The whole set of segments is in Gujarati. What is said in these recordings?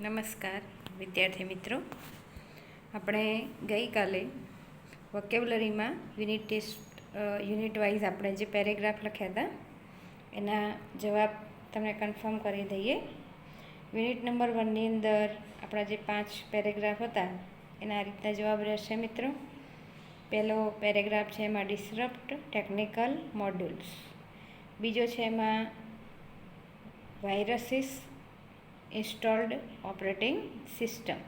નમસ્કાર વિદ્યાર્થી મિત્રો. આપણે ગઈકાલે વોકેબ્યુલરીમાં યુનિટ વાઇઝ આપણે જે પેરેગ્રાફ લખ્યા હતા એના જવાબ તમને કન્ફર્મ કરી દઈએ. યુનિટ નંબર 1ની અંદર આપણા જે 5 પેરેગ્રાફ હતા એના આ રીતના જવાબ રહેશે મિત્રો. પહેલો પેરેગ્રાફ છે એમાં ડિસરપ્ટ ટેકનિકલ મોડ્યુલ્સ. બીજો છે એમાં વાયરસીસ ઇન્સ્ટોલ્ડ ઓપરેટિંગ સિસ્ટમ.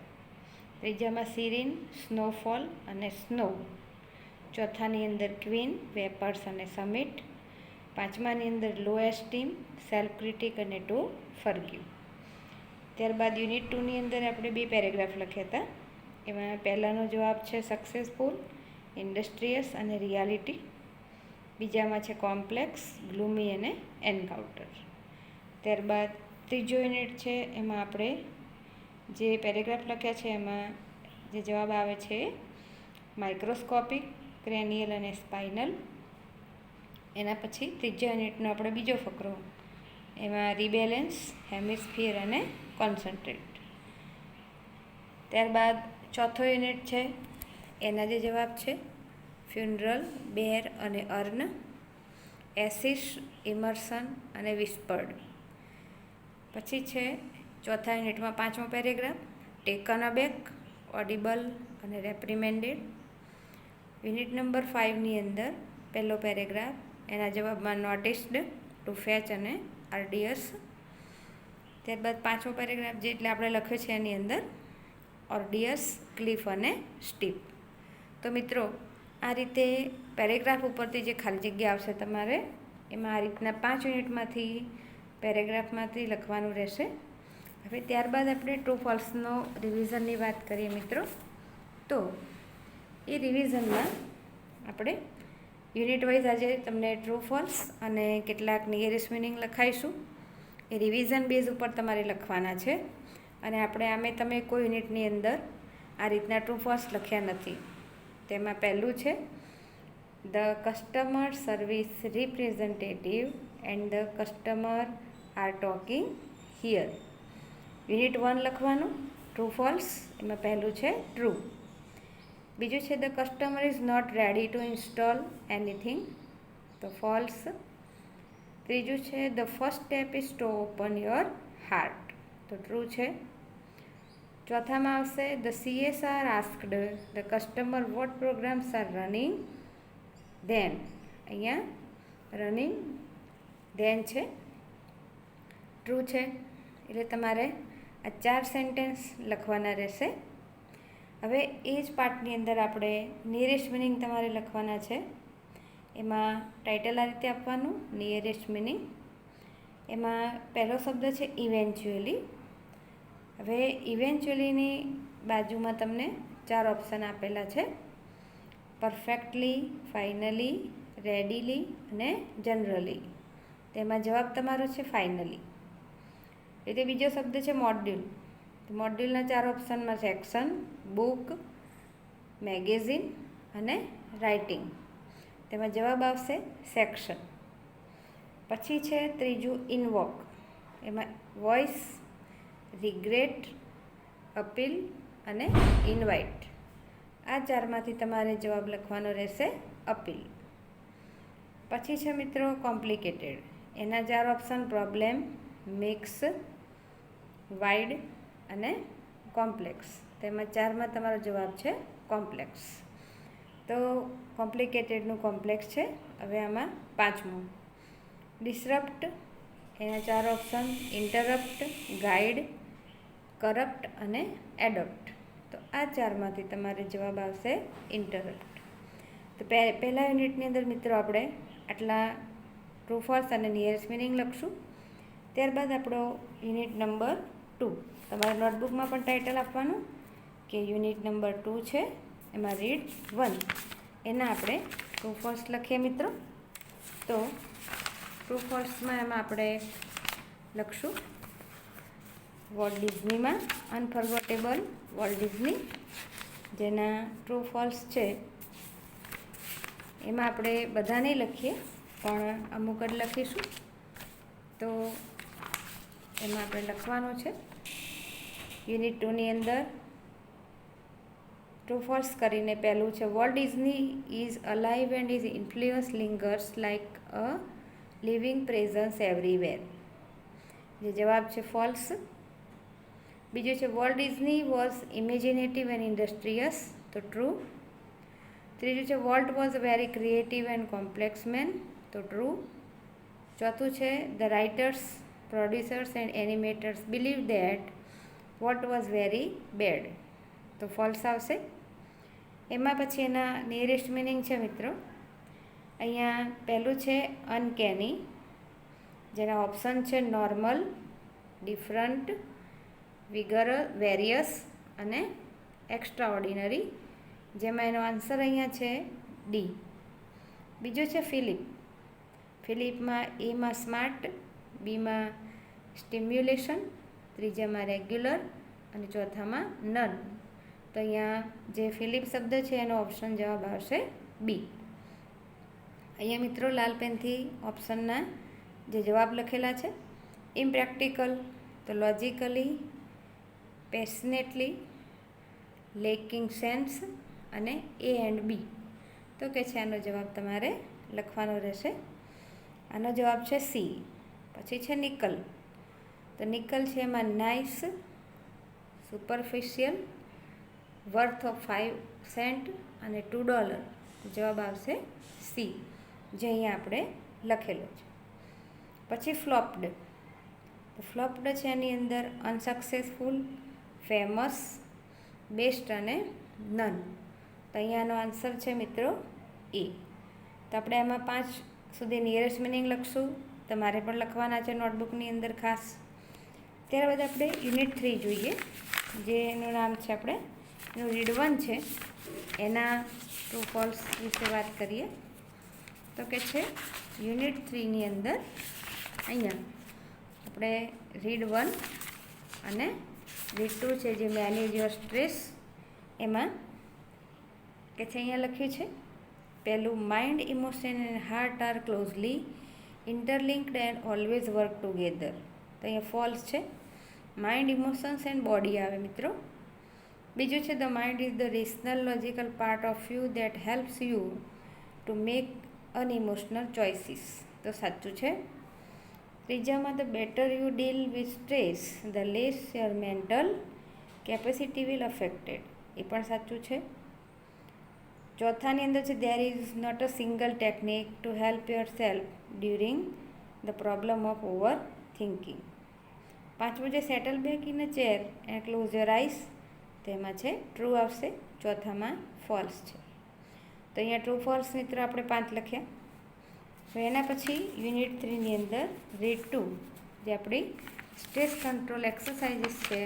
ત્રીજામાં સિરીન, સ્નોફોલ અને સ્નો. ચોથાની અંદર ક્વીન, વેપર્સ અને સમિટ. પાંચમાની અંદર લો એસ્ટીમ, સેલ્ફ ક્રિટિક અને ટુ ફર્ગ્યુ. ત્યારબાદ યુનિટ 2ની અંદર આપણે 2 પેરેગ્રાફ લખ્યા હતા. એમાં પહેલાંનો જવાબ છે સક્સેસફુલ, ઇન્ડસ્ટ્રીયસ અને રિયાલિટી. બીજામાં છે કોમ્પ્લેક્સ, ગ્લુમી અને એન્કાઉન્ટર. ત્યારબાદ ત્રીજો યુનિટ છે એમાં આપણે જે પેરેગ્રાફ લખ્યા છે એમાં જે જવાબ આવે છે માઇક્રોસ્કોપિક, ક્રેનિયલ અને સ્પાઇનલ. એના પછી ત્રીજા યુનિટનો આપણે બીજો ફકરો એમાં રિબેલેન્સ, હેમિસ્ફિયર અને કોન્સન્ટ્રેટ. ત્યારબાદ ચોથો યુનિટ છે એના જે જવાબ છે ફ્યુનરલ, બેર અને અર્ન, એસિસ, ઇમર્સન અને વિસ્પર્ડ. પછી છે ચોથા યુનિટમાં 5મો પેરેગ્રાફ ટેકન અબેક, ઓડિબલ અને રેપ્રિમેન્ડેડ. યુનિટ નંબર 5ની અંદર પહેલો પેરેગ્રાફ એના જવાબમાં નોટિસ્ડ, ટુ ફેચ અને આરડીએસ. ત્યારબાદ 5મો પેરેગ્રાફ જે એટલે આપણે લખ્યો છે એની અંદર ઓર્ડિયસ, ક્લિફ અને સ્ટીપ. તો મિત્રો આ રીતે પેરેગ્રાફ ઉપરથી જે ખાલી જગ્યા આવશે તમારે એમાં આ રીતના 5 યુનિટમાંથી પેરેગ્રાફમાંથી લખવાનું રહેશે. હવે ત્યારબાદ આપણે ટ્રુ ફોલ્સનો રિવિઝનની વાત કરીએ મિત્રો. તો એ રિવિઝનમાં આપણે યુનિટ વાઇઝ આજે તમને ટ્રુ ફોલ્સ અને કેટલાક નિયરેસ્ટ મિનિંગ લખાઈશું. એ રિવિઝન બેઝ ઉપર તમારે લખવાના છે. અને આપણે આમે તમે કોઈ યુનિટની અંદર આ રીતના ટ્રુ ફોલ્સ લખ્યા નથી. તેમાં પહેલું છે the customer service representative and the customer are talking here. Unit 1 લખવાનું ટ્રુ ફોલ્સ, એમાં પહેલું છે ટ્રુ. બીજું છે the customer is not ready to install anything, તો ફોલ્સ. ત્રીજું છે the first step is to open your heart, તો ટ્રુ છે. ચોથામાં આવશે the CSR asked the customer what programs are running then. અહીંયા રનિંગ ધેન છે, ટ્રુ છે. એટલે તમારે આ 4 સેન્ટેન્સ લખવાના રહેશે. હવે એ જ પાર્ટની અંદર આપણે નિયરેસ્ટ મિનિંગ તમારે લખવાના છે. એમાં ટાઇટલ આ રીતે આપવાનું, નિયરેસ્ટ મિનિંગ. એમાં પહેલો શબ્દ છે ઇવેન્ચ્યુઅલી. હવે ઇવેન્ચ્યુઅલીની બાજુમાં તમને 4 ઓપ્શન આપેલા છે, પરફેક્ટલી, ફાઇનલી, રેડીલી અને જનરલી. તેમાં જવાબ તમારો છે ફાઇનલી. એટલે બીજો શબ્દ છે મોડ્યુલ. તો મોડ્યુલના 4 ઓપ્શનમાં સેક્શન, બુક, મેગેઝિન અને રાઇટિંગ. તેમાં જવાબ આવશે સેક્શન. પછી છે ત્રીજું ઇન્વોક. એમાં વોઇસ, રિગ્રેટ, અપીલ અને ઇન્વાઇટ. આ 4માંથી તમારે જવાબ લખવાનો રહેશે અપીલ. પછી છે મિત્રો કોમ્પ્લિકેટેડ. એના 4 ઓપ્શન પ્રોબ્લેમ, મિક્સ, વાઇડ અને કોમ્પ્લેક્સ. તેમાં 4માં તમારો જવાબ છે કોમ્પ્લેક્સ. તો કોમ્પ્લિકેટેડનું કોમ્પ્લેક્સ છે. હવે આમાં 5મું ડિસરપ્ટ. એના 4 ઓપ્શન ઇન્ટરપ્ટ, ગાઈડ, કરપ્ટ અને એડોપ્ટ. તો આ 4માંથી તમારે જવાબ આવશે ઇન્ટરપ્ટ. તો પહેલા યુનિટની અંદર મિત્રો આપણે આટલા ટ્રુ ફોલ્સ અને નિયરેસ્ટ મિનિંગ લખશું. ત્યારબાદ આપણો યુનિટ નંબર 2. તમારા નોટબુકમાં પણ ટાઇટલ આપવાનું કે યુનિટ નંબર 2 છે, એમાં રીડ 1. એના આપણે ટ્રુ ફોલ્સ લખીએ મિત્રો. તો ટ્રુ ફોલ્સમાં એમાં આપણે લખશું વોલ્ટ ડિઝનીમાં અનફર્ગોટેબલ વોલ્ટ ડિઝની. જેના ટ્રુ ફોલ્સ છે એમાં આપણે બધા નહીં લખીએ પણ અમુક જ લખીશું. તો એમાં આપણે લખવાનું છે યુનિટ 2ની અંદર ટ્રુ ફોલ્સ કરીને પહેલું છે Walt Disney is alive and is influence lingers like a living presence everywhere, જે જવાબ છે ફોલ્સ. બીજું છે Walt Disney was imaginative and industrious, તો ટ્રુ. ત્રીજું છે Walt was a very creative and complex man, તો ટ્રુ. ચોથું છે the writers, producers and animators believe that Walt was very bad, તો ફોલ્સ આવશે. એમાં પછી એના નિયરેસ્ટ મિનિંગ છે મિત્રો. અહીંયા પહેલું છે અનકેની, જેના ઓપ્શન છે નોર્મલ, ડિફરન્ટ, વેરિયસ અને એક્સ્ટ્રા ઓર્ડિનરી, જેમાં એનો આન્સર અહીંયા છે ડી. બીજું છે ફિલિપમાં એમાં સ્માર્ટ, બીમાં સ્ટિમ્યુલેશન, ત્રીજામાં રેગ્યુલર અને ચોથામાં નન. તો અહીંયા જે ફિલિપ શબ્દ છે એનો ઓપ્શન જવાબ આવશે બી. અહીંયા મિત્રો લાલ પેનથી ઓપ્શનના જે જવાબ લખેલા છે ઇમ્પ્રેક્ટિકલ, તો લોજિકલી, પેશનેટલી, લેકિંગ સેન્સ અને એ એન્ડ બી. તો કે છે આનો જવાબ તમારે લખવાનો રહેશે. આનો જવાબ છે સી. પછી છે નિકલ, તો નિકલ છે એમાં nice, superficial, worth of 5 cent અને $2, જવાબ આવશે સી, જે અહીંયા આપણે લખેલો છે. પછી ફ્લોપ્ડ, તો ફ્લોપ્ડ છે એની અંદર અનસક્સેસફુલ, ફેમસ, બેસ્ટ અને નન. તો અહીંયાનો આન્સર છે મિત્રો એ. તો આપણે એમાં 5 સુધી નિયરેસ્ટ મિનિંગ લખશું, તમારે પણ લખવાના છે નોટબુકની અંદર ખાસ. ત્યારબાદ આપણે યુનિટ 3 જોઈએ, જેનું નામ છે આપણે એનું રીડ 1 છે, એના ટ્રુ ફોલ્સ વિશે વાત કરીએ. તો કે છે યુનિટ 3ની અંદર અહીંયા આપણે રીડ 1 અને રીડ 2 છે, જે મેનેજ યોર સ્ટ્રેસ, એમાં કે છે અહીંયા લખ્યું છે પહેલું mind, emotion and heart are closely interlinked and always work together. તો અહીંયા ફોલ્સ છે. માઇન્ડ, ઇમોશન્સ એન્ડ બોડી આવે મિત્રો. બીજું છે the mind is the rational logical part of you that helps you to make unemotional choices, તો સાચું છે. ત્રીજામાં the better you deal with stress the less your mental capacity will affected, એ પણ સાચું છે. ચોથાની અંદર છે there is not a single technique to help yourself during the problem of overthinking. પાંચમું છે settle back in a chair and close your ice, તેમાં છે ટ્રુ આવશે, ચોથામાં ફોલ્સ છે. તો અહીંયા ટ્રુ ફોલ્સ મિત્રો આપણે 5 લખ્યા. તો એના પછી યુનિટ 3ની અંદર રીડ 2, જે આપણી સ્ટ્રેસ કંટ્રોલ એક્સરસાઇઝીસ છે,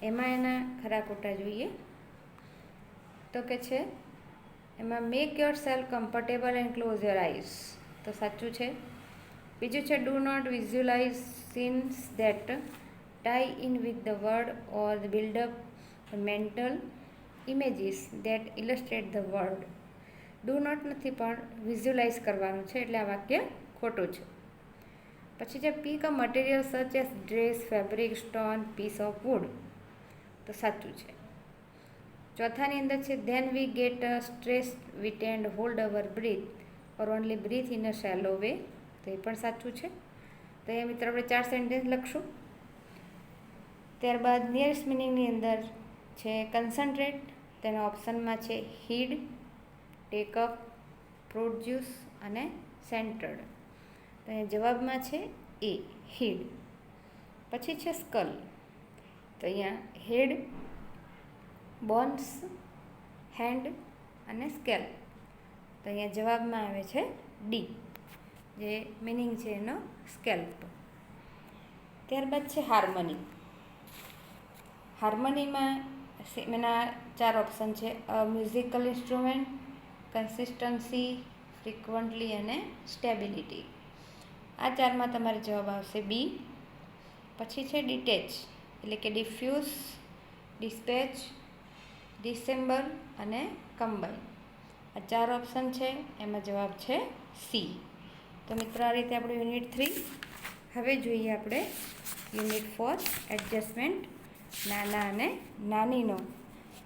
એમાં એના ખરા ખોટા જોઈએ. તો કે છે એમાં make yourself comfortable and close your eyes, તો સાચું છે. બીજું છે do not visualize scenes that tie in with the word or build up mental images that illustrate the word. Do not નથી પણ વિઝ્યુલાઇઝ કરવાનું છે, એટલે આ વાક્ય ખોટું છે. પછી છે pick a material such as dress, fabric, stone, piece of wood, તો સાચું છે. ચોથાની અંદર છે then we get stress we tend hold our breath or only breath in a shallow way, તો એ પણ સાચું છે. તો એ મિત્રો આપણે 4 સેન્ટેન્સ લખશું. ત્યારબાદ નિયરેસ્ટ મિનિંગની અંદર છે કન્સન્ટ્રેટ, તેના ઓપ્શનમાં છે હીડ, ટેકઅપ, ફ્રૂટ જ્યુસ અને સેન્ટર્ડ. તો અહીંયા જવાબમાં છે એ હીડ. પછી છે સ્કલ, તો અહીંયા હેડ, બોન્સ, હેન્ડ અને સ્કેલ. તો અહીંયા જવાબમાં આવે છે ડી, જે મિનિંગ છે એનો સ્કેલ્પ. ત્યારબાદ છે હાર્મની. હાર્મનીમાં એના 4 ઓપ્શન છે અ મ્યુઝિકલ ઇન્સ્ટ્રુમેન્ટ, કન્સિસ્ટન્સી, ફ્રિકવન્ટલી અને સ્ટેબિલિટી. આ 4માં તમારે જવાબ આવશે બી. પછી છે ડિટેચ, એટલે કે ડિફ્યુઝ, ડિસ્પેચ, ડિસેમ્બર અને કમ્બાઈન. આ 4 ઓપ્શન છે, એમાં જવાબ છે સી. તો મિત્રો આ રીતે આપણું યુનિટ 3. હવે જોઈએ આપણે યુનિટ 4 એડજસ્ટમેન્ટ નાના અને નાનીનો,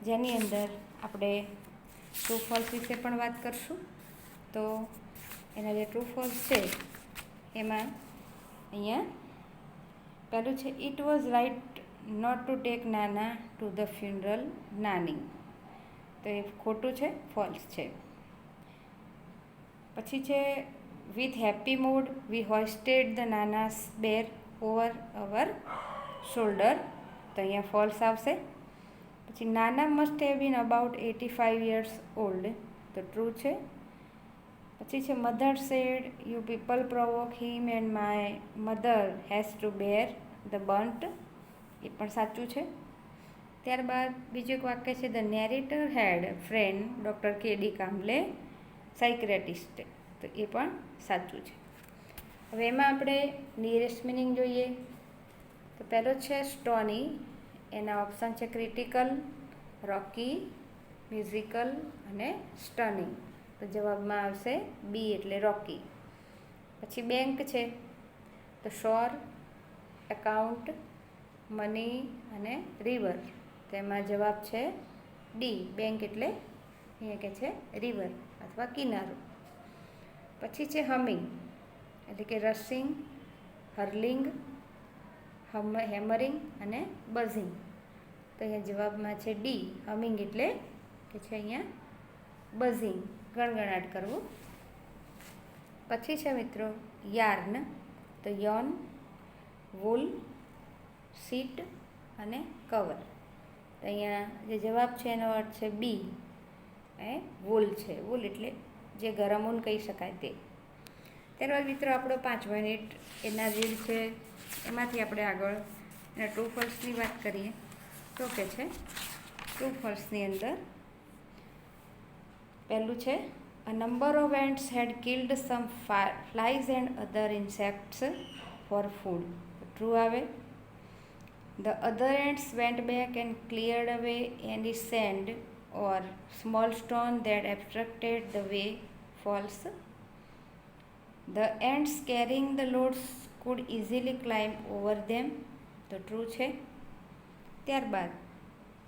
જેની અંદર આપણે ટ્રુ ફોલ્સ વિશે પણ વાત કરશું. તો એના જે ટ્રુ ફોલ્સ છે એમાં અહીંયા પહેલું છે, it was right not to take Nana to the funeral nani. તો એ ખોટું છે, ફોલ્સ છે. પછી છે, with happy mood we hoisted the Nana's bier over our shoulder. તો અહીંયા ફોલ્સ આવશે. પછી Nana must have been about 85 years old. તો ટ્રુ છે. પછી છે, mother said you people provoke him and my mother has to bear the brunt. એ પણ સાચું છે. ત્યારબાદ બીજું એક વાક્ય છે, the narrator had friend doctor K D. Kamble psychiatrist. તો એ પણ સાચું છે. હવે એમાં આપણે નિયરેસ્ટ મિનિંગ જોઈએ. તો પહેલો છે સ્ટોની. એના ઓપ્શન છે ક્રિટિકલ, રોકી, મ્યુઝિકલ અને સ્ટનિંગ. તો જવાબમાં આવશે બી એટલે રોકી. પછી બેંક છે તો શોર, એકાઉન્ટ, મની અને રિવર. તો એમાં જવાબ છે ડી, બેંક એટલે અહીંયા કે છે રિવર અથવા કિનારો. પછી છે હમિંગ એટલે કે રશિંગ, હર્લિંગ, હેમરિંગ અને બઝિંગ. તો અહીંયા જવાબમાં છે ડી, હમિંગ એટલે કે છે અહીંયા બઝિંગ, ગણગણાટ કરવું. પછી છે મિત્રો યાર્ન. તો યોન, વૂલ, સીટ અને કવર. તો અહીંયા જે જવાબ છે એનો અર્થ છે બી, વૂલ છે. વૂલ એટલે જે ગરમ ઊન કહી શકાય તે. ત્યારબાદ મિત્રો આપણો 5 મિનિટ એના રીડ છે, એમાંથી આપણે આગળ એના ટ્રુ ફોલ્સની વાત કરીએ. તો કે છે ટ્રુ ફોલ્સની અંદર પહેલું છે, a number of ants had killed some flies and other insects for food. True આવે. The other ants went back and cleared away any sand or small stone that obstructed the way. False. The ants carrying the loads could easily climb over them. તો ટ્રુ છે. ત્યારબાદ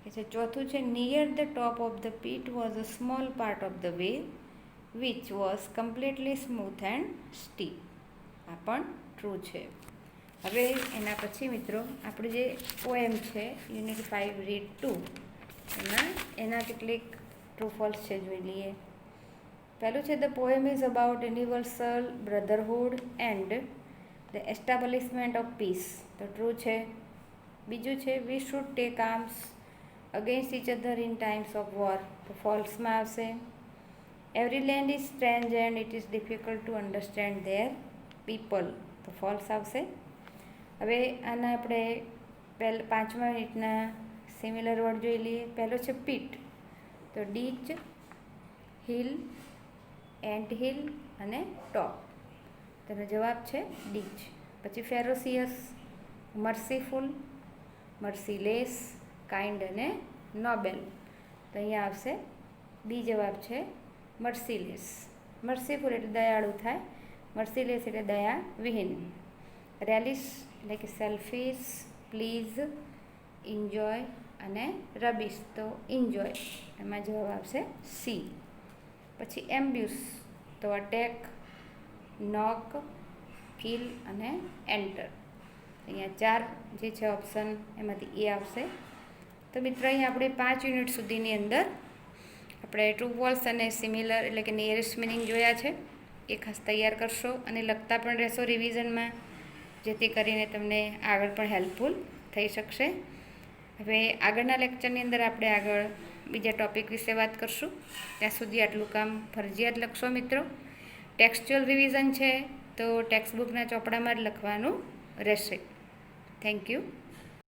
એ છે ચોથું છે, near the top of the pit was a small part of the way which was completely smooth and steep. આ પણ ટ્રુ છે. હવે એના પછી મિત્રો આપણું જે પોએમ છે યુનિટ 5 રીડ 2, એના કેટલીક ટ્રુ ફોલ્સ છે, જોઈ લઈએ. પહેલું છે, the poem is about universal brotherhood and the establishment of peace. તો ટ્રુ છે. બીજું છે, we should take arms against each other in times of war. તો ફોલ્સમાં આવશે. Every land is strange and it is difficult to understand their people. તો ફોલ્સ આવશે. હવે આના આપણે 5 મિનિટના સિમિલર વર્ડ જોઈ લઈએ. પહેલો છે પીટ. તો ડીચ, હિલ, એન્ટ હિલ અને ટોપ. તેનો જવાબ છે ડીચ. પછી ફેરોસિયસ, મર્સીફુલ, મર્સીલેસ, કાઇન્ડ અને નોબેલ. તો અહીંયા આવશે બી, જવાબ છે મર્સીલેસ. મર્સીફુલ એટલે દયાળુ થાય, મર્સીલેસ એટલે દયા વિહીન. રેલિશ એટલે કે સેલ્ફિશ, પ્લીઝ, એન્જોય અને રબિશ. તો એન્જોય. એમાં જવાબ આવશે સી. પછી એમ્બ્યુસ તો અટેક, નોક, કિલ અને એન્ટર. અહીંયા 4 જે છે ઓપ્શન એમાંથી એ આવશે. તો મિત્રો અહીંયા આપણે 5 યુનિટ સુધીની અંદર આપણે ટ્રુ ફોલ્સ અને સિમિલર એટલે કે નિયરેસ્ટ મિનિંગ જોયા છે. એ ખાસ તૈયાર કરશો અને લખતા પણ રહેશો રિવિઝનમાં, જેથી કરીને તમને આગળ પણ હેલ્પફુલ થઈ શકશે. હવે આગળના લેક્ચરની અંદર આપણે આગળ બીજા ટૉપિક વિશે વાત કરશું. ત્યાં સુધી આટલું કામ ફરજિયાત લખશો મિત્રો. ટેક્સ્ચ્યુઅલ રિવિઝન છે તો ટેક્સ્ટબુકના ચોપડામાં જ લખવાનું રહેશે. Thank you.